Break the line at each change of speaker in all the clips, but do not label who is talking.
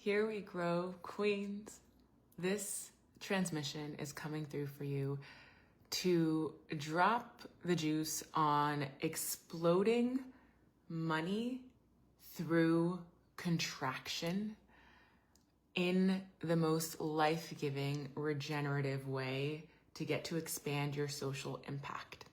Here we grow, queens. This transmission is coming through for you to drop the juice on exploding money through contraction in the most life-giving, regenerative way to get to expand your social impact.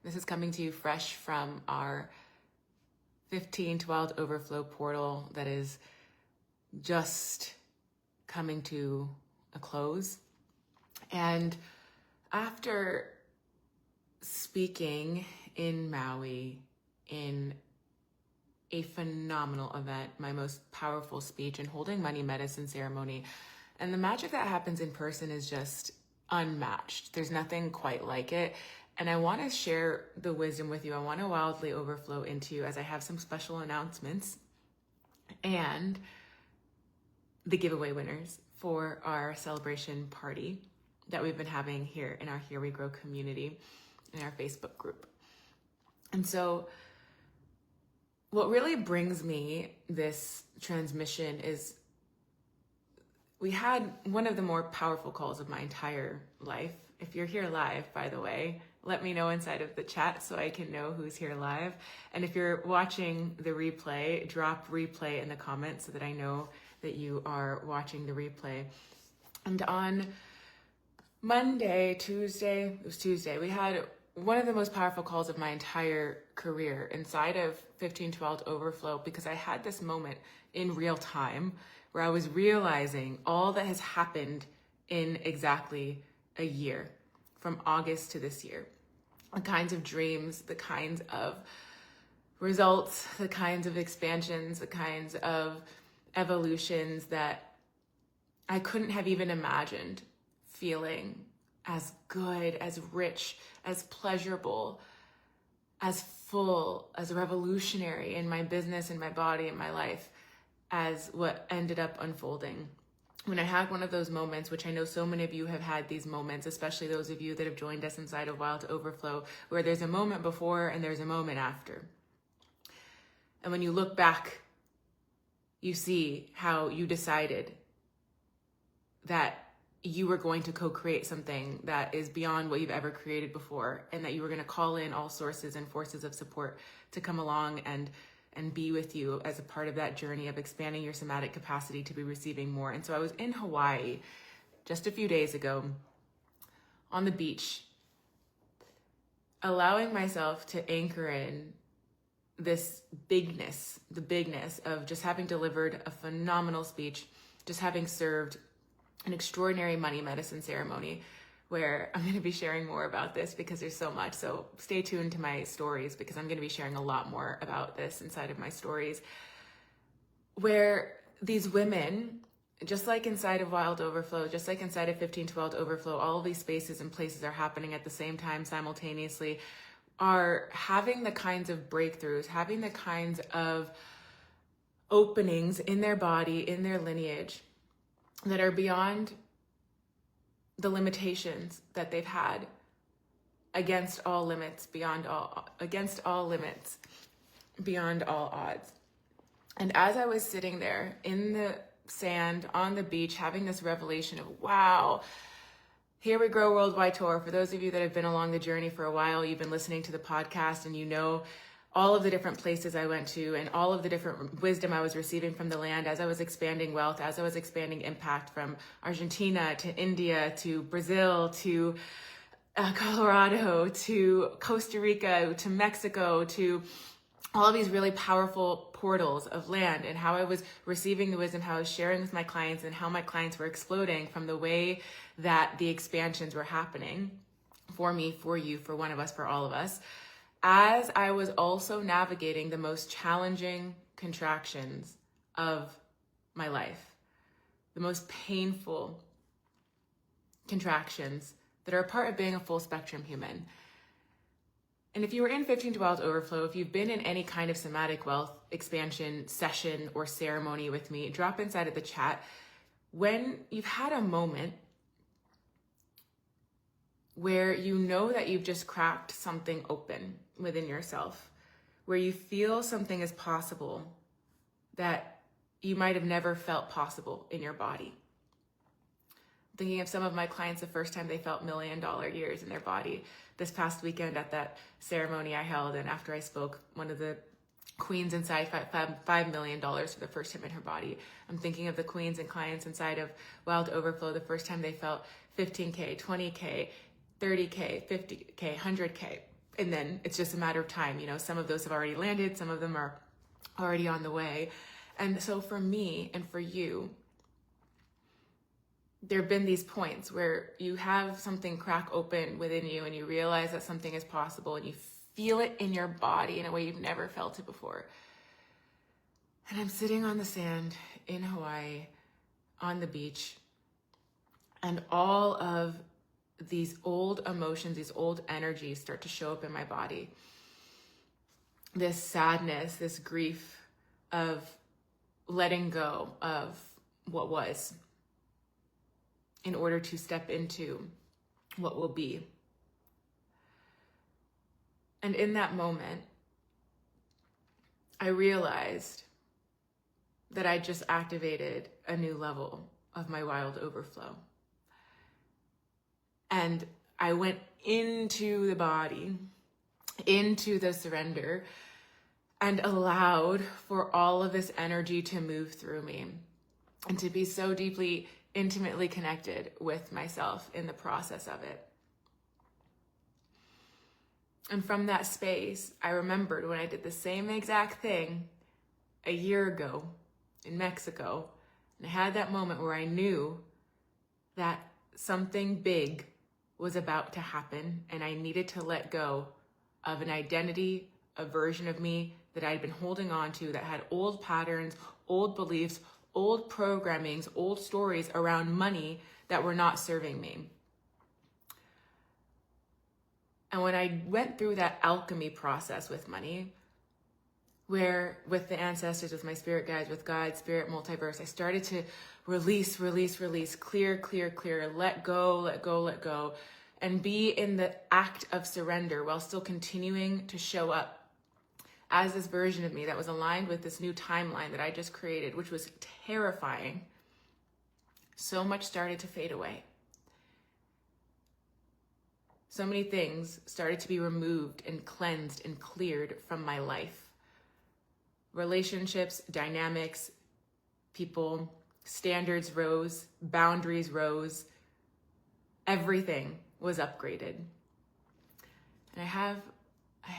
This is coming to you fresh from our 15 to Wild Overflow portal that is just coming to a close. And after speaking in Maui in a phenomenal event, my most powerful speech, and holding money medicine ceremony, and the magic that happens in person is just unmatched. There's nothing quite like it. And I want to share the wisdom with you. I want to wildly overflow into you as I have some special announcements and the giveaway winners for our celebration party that we've been having here in our Here We Grow community in our Facebook group. And so what really brings me this transmission is we had one of the more powerful calls of my entire life. If you're here live, by the way, let me know inside of the chat so I can know who's here live. And if you're watching the replay, drop replay in the comments so that I know that you are watching the replay. And on Monday, Tuesday, it was Tuesday, we had one of the most powerful calls of my entire career inside of 15 to Wild Overflow, because I had this moment in real time where I was realizing all that has happened in exactly a year, from August to this year. The kinds of dreams, the kinds of results, the kinds of expansions, the kinds of evolutions that I couldn't have even imagined feeling as good, as rich, as pleasurable, as full, as revolutionary in my business, in my body, in my life, as what ended up unfolding. When I had one of those moments, which I know so many of you have had these moments, especially those of you that have joined us inside of Wild Overflow, where there's a moment before and there's a moment after. And when you look back, you see how you decided that you were going to co-create something that is beyond what you've ever created before, and that you were going to call in all sources and forces of support to come along and be with you as a part of that journey of expanding your somatic capacity to be receiving more. And so I was in Hawaii just a few days ago on the beach, allowing myself to anchor in this bigness, the bigness of just having delivered a phenomenal speech, just having served an extraordinary money medicine ceremony, where I'm going to be sharing more about this because there's so much. So stay tuned to my stories, because I'm going to be sharing a lot more about this inside of my stories, where these women, just like inside of Wild Overflow, just like inside of 15 to Wild Overflow, all of these spaces and places are happening at the same time simultaneously, are having the kinds of breakthroughs, having the kinds of openings in their body, in their lineage, that are beyond the limitations that they've had, against all limits, beyond all odds. And as I was sitting there in the sand on the beach, having this revelation of, wow, Here We Grow Worldwide Tour. For those of you that have been along the journey for a while, you've been listening to the podcast and you know all of the different places I went to and all of the different wisdom I was receiving from the land as I was expanding wealth, as I was expanding impact, from Argentina to India to Brazil to Colorado to Costa Rica to Mexico, to all of these really powerful portals of land, and how I was receiving the wisdom, how I was sharing with my clients, and how my clients were exploding from the way that the expansions were happening for me, for you, for one of us, for all of us, as I was also navigating the most challenging contractions of my life, the most painful contractions that are a part of being a full spectrum human. And if you were in 15 to Wild Overflow, if you've been in any kind of somatic wealth expansion session or ceremony with me, drop inside of the chat when you've had a moment where you know that you've just cracked something open within yourself, where you feel something is possible that you might have never felt possible in your body. Thinking of some of my clients, the first time they felt $1 million years in their body. This past weekend at that ceremony I held, and after I spoke, one of the queens inside $5 million for the first time in her body. I'm thinking of the queens and clients inside of Wild Overflow, the first time they felt 15K, 20K, 30K, 50K, 100K. And then it's just a matter of time. You know, some of those have already landed, some of them are already on the way. And so for me and for you, there have been these points where you have something crack open within you and you realize that something is possible and you feel it in your body in a way you've never felt it before. And I'm sitting on the sand in Hawaii on the beach, and all of these old emotions, these old energies start to show up in my body. This sadness, this grief of letting go of what was in order to step into what will be. And in that moment, I realized that I just activated a new level of my wild overflow. And I went into the body, into the surrender, and allowed for all of this energy to move through me and to be so deeply, intimately connected with myself in the process of it. And from that space, I remembered when I did the same exact thing a year ago in Mexico. And I had that moment where I knew that something big was about to happen and I needed to let go of an identity, a version of me that I'd been holding on to that had old patterns, old beliefs, old programmings, old stories around money that were not serving me. And when I went through that alchemy process with money, where with the ancestors, with my spirit guides, with God, spirit, multiverse, I started to release, clear, let go, and be in the act of surrender while still continuing to show up as this version of me that was aligned with this new timeline that I just created, which was terrifying. So much started to fade away. So many things started to be removed and cleansed and cleared from my life. Relationships, dynamics, people, standards rose, boundaries rose, everything was upgraded. And I have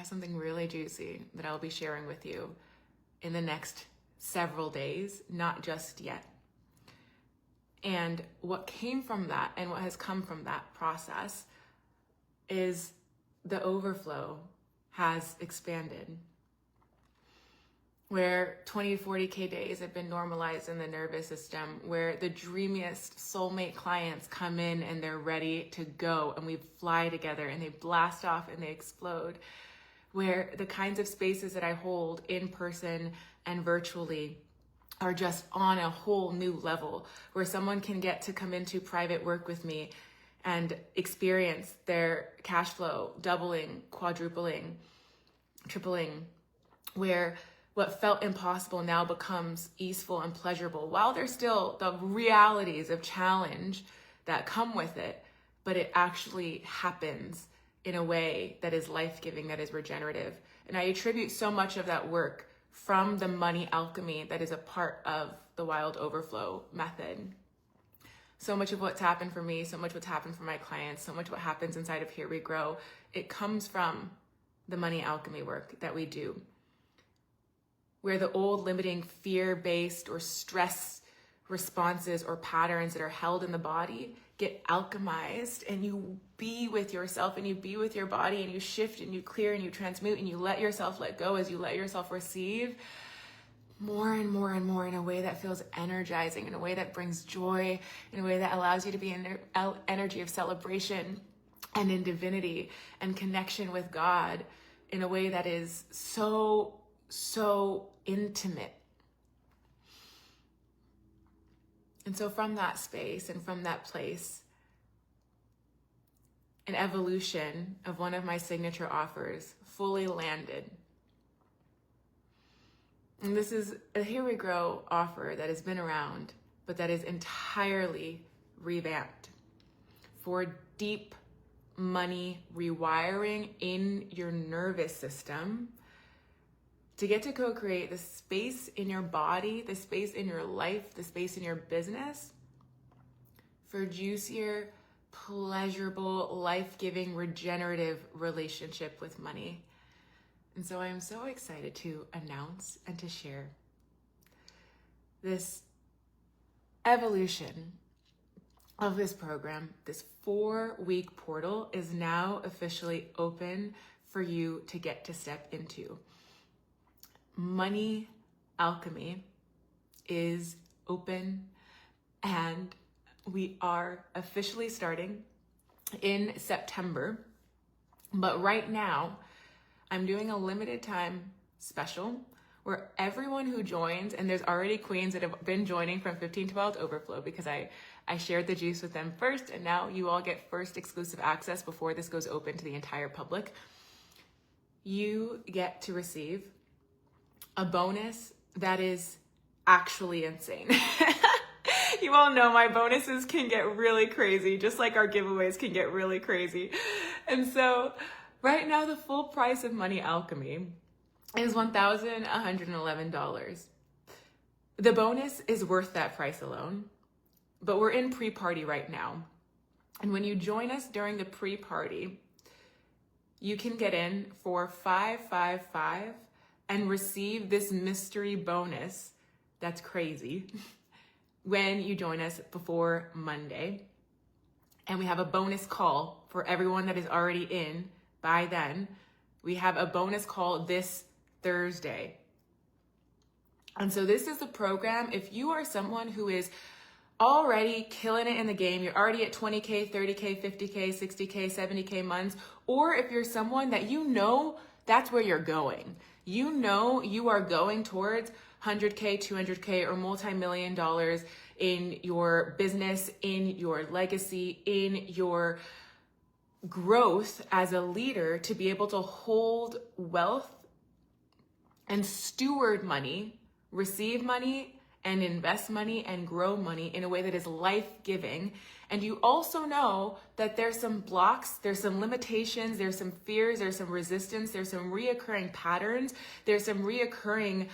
something really juicy that I'll be sharing with you in the next several days, not just yet. And what came from that and what has come from that process is the overflow has expanded. Where 20 to 40K days have been normalized in the nervous system, where the dreamiest soulmate clients come in and they're ready to go and we fly together and they blast off and they explode. Where the kinds of spaces that I hold in person and virtually are just on a whole new level, where someone can get to come into private work with me and experience their cash flow doubling, quadrupling, tripling, where what felt impossible now becomes easeful and pleasurable, while there's still the realities of challenge that come with it, but it actually happens in a way that is life-giving, that is regenerative. And I attribute so much of that work from the Money Alchemy that is a part of the Wild Overflow method. So much of what's happened for me, so much what's happened for my clients, so much what happens inside of Here We Grow, it comes from the Money Alchemy work that we do, where the old limiting fear-based or stress responses or patterns that are held in the body get alchemized, and you be with yourself and you be with your body and you shift and you clear and you transmute and you let yourself let go as you let yourself receive more and more and more in a way that feels energizing, in a way that brings joy, in a way that allows you to be in an energy of celebration and in divinity and connection with God in a way that is so intimate. And so from that space and from that place, an evolution of one of my signature offers fully landed. And this is a Here We Grow offer that has been around, but that is entirely revamped for deep money rewiring in your nervous system to get to co-create the space in your body, the space in your life, the space in your business for juicier, pleasurable, life-giving, regenerative relationship with money. And so I am so excited to announce and to share this evolution of this program. This 4-week portal is now officially open for you to get to step into. Money Alchemy is open, and we are officially starting in September. But right now, I'm doing a limited time special where everyone who joins, and there's already queens that have been joining from 15 to Wild Overflow because I shared the juice with them first, and now you all get first exclusive access before this goes open to the entire public. You get to receive a bonus that is actually insane. You all know my bonuses can get really crazy, just like our giveaways can get really crazy. And so right now, the full price of Money Alchemy is $1,111. The bonus is worth that price alone, but we're in pre-party right now. And when you join us during the pre-party, you can get in for $555 and receive this mystery bonus that's crazy when you join us before Monday. And we have a bonus call for everyone that is already in by then. We have a bonus call this Thursday. And so this is the program. If you are someone who is already killing it in the game, you're already at 20K, 30K, 50K, 60K, 70K months, or if you're someone that you know that's where you're going, you know you are going towards 100K, 200K, or multi-million dollars in your business, in your legacy, in your growth as a leader to be able to hold wealth and steward money, receive money, and invest money and grow money in a way that is life-giving. And you also know that there's some blocks, there's some limitations, there's some fears, there's some resistance, there's some reoccurring patterns, there's some reoccurring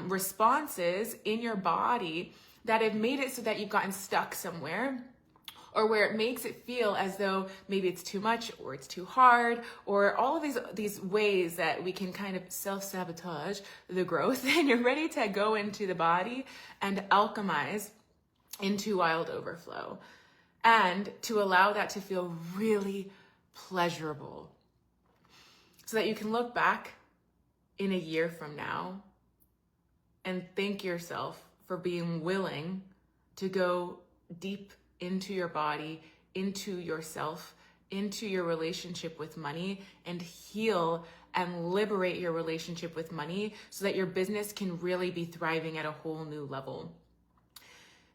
responses in your body that have made it so that you've gotten stuck somewhere, or where it makes it feel as though maybe it's too much or it's too hard, or all of these ways that we can kind of self-sabotage the growth. And you're ready to go into the body and alchemize into Wild Overflow, and to allow that to feel really pleasurable so that you can look back in a year from now and thank yourself for being willing to go deep into your body, into yourself, into your relationship with money, and heal and liberate your relationship with money so that your business can really be thriving at a whole new level.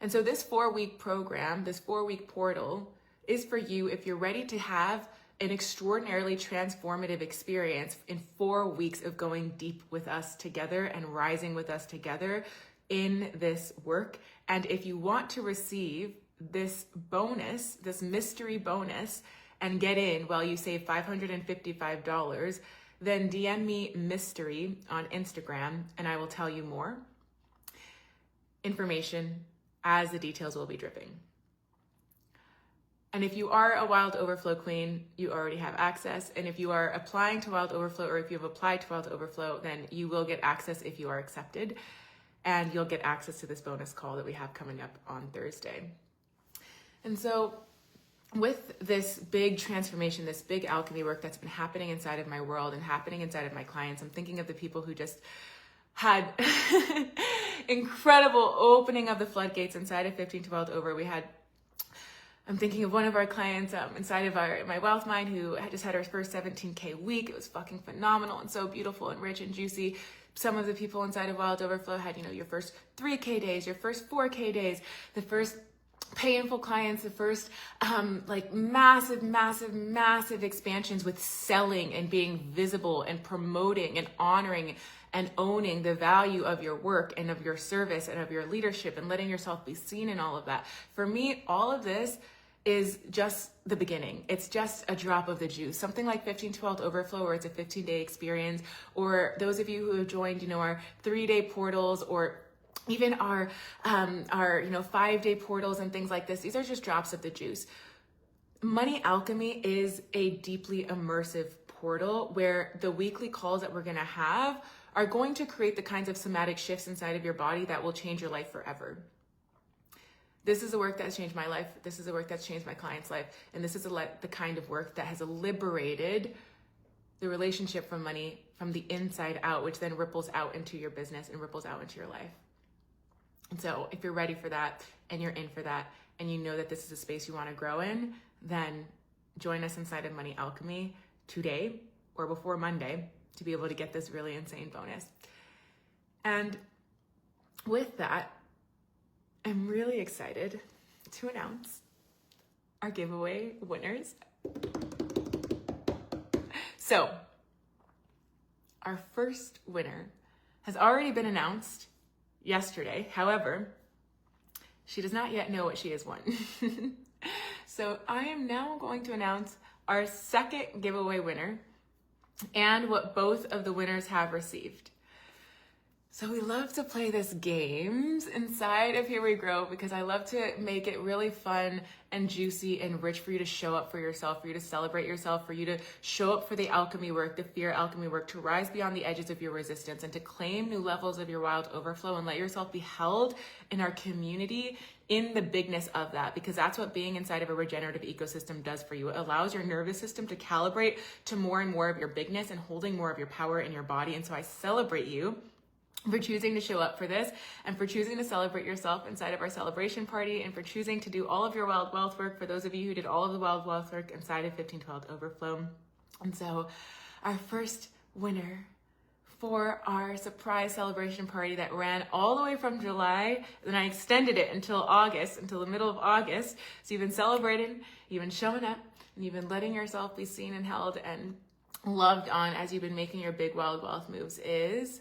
And so this 4-week program, this 4-week portal is for you if you're ready to have an extraordinarily transformative experience in 4 weeks of going deep with us together and rising with us together in this work. And if you want to receive this bonus, this mystery bonus, and get in while you save $555, then DM me mystery on Instagram and I will tell you more information as the details will be dripping. And if you are a Wild Overflow queen, you already have access. And if you are applying to Wild Overflow, or if you have applied to Wild Overflow, then you will get access if you are accepted. And you'll get access to this bonus call that we have coming up on Thursday. And so with this big transformation, this big alchemy work that's been happening inside of my world and happening inside of my clients, I'm thinking of the people who just had incredible opening of the floodgates inside of 15 to Wild Over. I'm thinking of one of our clients inside of my Wealth Mind who had just had her first 17K week. It was fucking phenomenal and so beautiful and rich and juicy. Some of the people inside of Wild Overflow had, your first 3K days, your first 4K days, the first painful clients, the first massive expansions with selling and being visible and promoting and honoring and owning the value of your work and of your service and of your leadership and letting yourself be seen in all of that. For me, all of this is just the beginning. It's just a drop of the juice. Something like 15 to Wild Overflow, where it's a 15-day experience, or those of you who have joined, our 3-day portals, or even our 5-day portals and things like this. These are just drops of the juice. Money Alchemy is a deeply immersive portal where the weekly calls that we're going to have are going to create the kinds of somatic shifts inside of your body that will change your life forever. This is the work that's changed my life. This is the work that's changed my client's life. And this is the kind of work that has liberated the relationship from money from the inside out, which then ripples out into your business and ripples out into your life. And so if you're ready for that and you're in for that and you know that this is a space you want to grow in, then join us inside of Money Alchemy today or before Monday to be able to get this really insane bonus. And with that, I'm really excited to announce our giveaway winners. So, our first winner has already been announced yesterday. However, she does not yet know what she has won. So I am now going to announce our second giveaway winner and what both of the winners have received. So we love to play this games inside of Here We Grow because I love to make it really fun and juicy and rich for you to show up for yourself, for you to celebrate yourself, for you to show up for the alchemy work, the fear alchemy work, to rise beyond the edges of your resistance and to claim new levels of your wild overflow and let yourself be held in our community in the bigness of that, because that's what being inside of a regenerative ecosystem does for you. It allows your nervous system to calibrate to more and more of your bigness and holding more of your power in your body. And so I celebrate you for choosing to show up for this and for choosing to celebrate yourself inside of our celebration party and for choosing to do all of your wild wealth work for those of you who did all of the wild wealth work inside of 15 to Wild Overflow. And so our first winner for our surprise celebration party that ran all the way from July, then I extended it until August, until the middle of August. So you've been celebrating, you've been showing up, and you've been letting yourself be seen and held and loved on as you've been making your big wild wealth moves is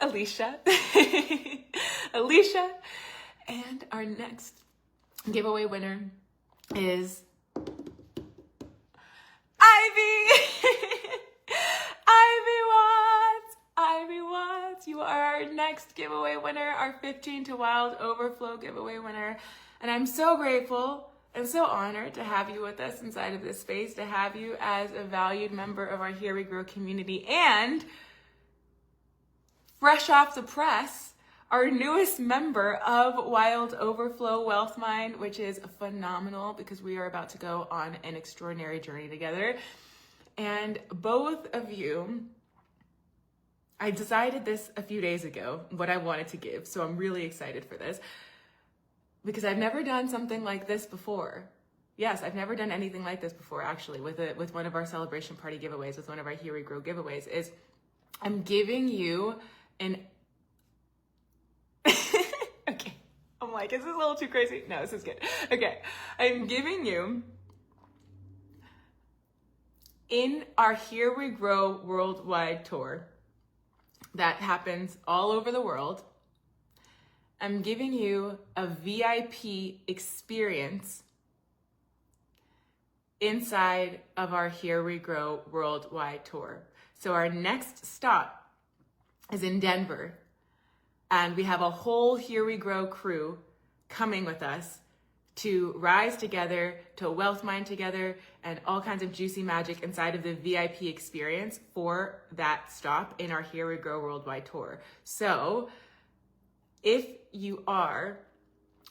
Alicia. Alicia. And our next giveaway winner is Ivy. Ivy Watts. You are our next giveaway winner, our 15 to Wild Overflow giveaway winner. And I'm so grateful and so honored to have you with us inside of this space, to have you as a valued member of our Here We Grow community, and fresh off the press, our newest member of Wild Overflow Wealth Mind, which is phenomenal because we are about to go on an extraordinary journey together. And both of you, I decided this a few days ago, what I wanted to give. So I'm really excited for this because I've never done something like this before. Yes, I've never done anything like this before, actually, with one of our celebration party giveaways, with one of our Here We Grow giveaways, is I'm giving you an okay, I'm like, is this a little too crazy? No, this is good. Okay, I'm giving you, in our Here We Grow worldwide tour that happens all over the world, I'm giving you a VIP experience inside of our Here We Grow worldwide tour. So our next stop is in Denver, and we have a whole Here We Grow crew coming with us to rise together, to wealth mine together, and all kinds of juicy magic inside of the VIP experience for that stop in our Here We Grow worldwide tour. So if you are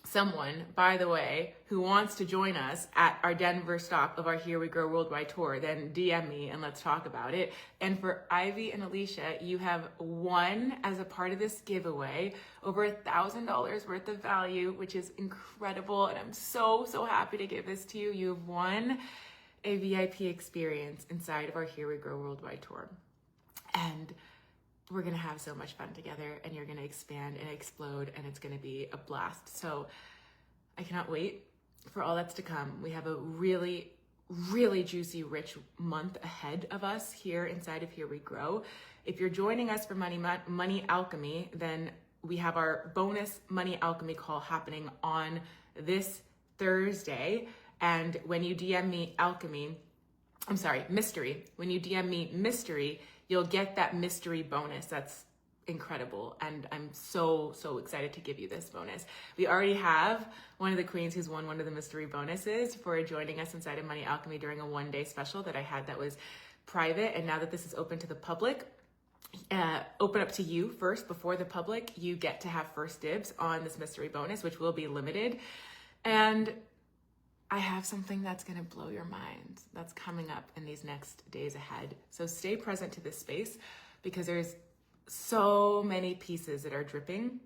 someone, by the way, who wants to join us at our Denver stop of our Here We Grow worldwide tour, then DM me and let's talk about it. And for Ivy and Alicia, you have won, as a part of this giveaway, over $1,000 worth of value, which is incredible. And I'm so, so happy to give this to you. You've won a VIP experience inside of our Here We Grow worldwide tour. And we're going to have so much fun together, and you're going to expand and explode, and it's going to be a blast. So I cannot wait for all that's to come. We have a really, really juicy, rich month ahead of us here inside of Here We Grow. If you're joining us for Money Alchemy, then we have our bonus Money Alchemy call happening on this Thursday. And when you DM me mystery, when you DM me mystery, you'll get that mystery bonus. That's incredible. And I'm so excited to give you this bonus. We already have one of the queens who's won one of the mystery bonuses for joining us inside of Money Alchemy during a one-day special that I had that was private. And now that this is open to the public, open up to you first before the public, you get to have first dibs on this mystery bonus, which will be limited. And I have something that's going to blow your mind that's coming up in these next days ahead. So stay present to this space, because there's so many pieces that are dripping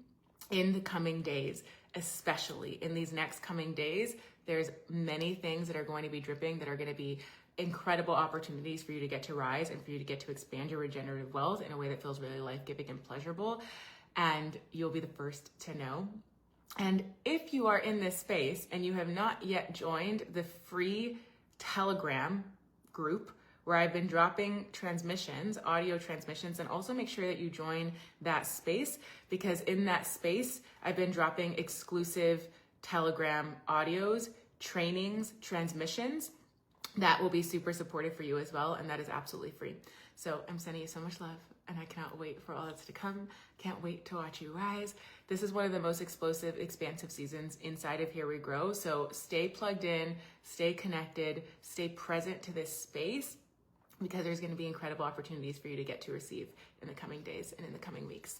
in the coming days, especially in these next coming days. There's many things that are going to be dripping that are going to be incredible opportunities for you to get to rise and for you to get to expand your regenerative wealth in a way that feels really life-giving and pleasurable. And you'll be the first to know. And if you are in this space and you have not yet joined the free Telegram group where I've been dropping transmissions, audio transmissions, and also make sure that you join that space, because in that space, I've been dropping exclusive Telegram audios, trainings, transmissions that will be super supportive for you as well. And that is absolutely free. So I'm sending you so much love, and I cannot wait for all that's to come. Can't wait to watch you rise. This is one of the most explosive, expansive seasons inside of Here We Grow. So stay plugged in, stay connected, stay present to this space, because there's going to be incredible opportunities for you to get to receive in the coming days and in the coming weeks.